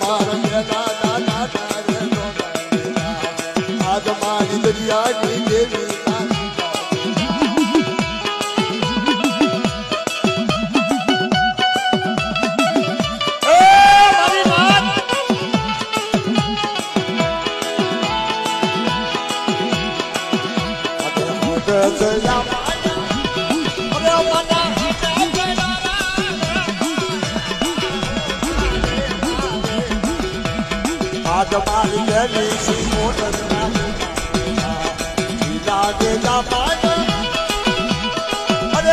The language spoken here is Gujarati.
મારા મેલા દાદા તારે આજ મારી દરિયાની દેવી મારી દેવી શ્રી મોટર લાગે જા અરે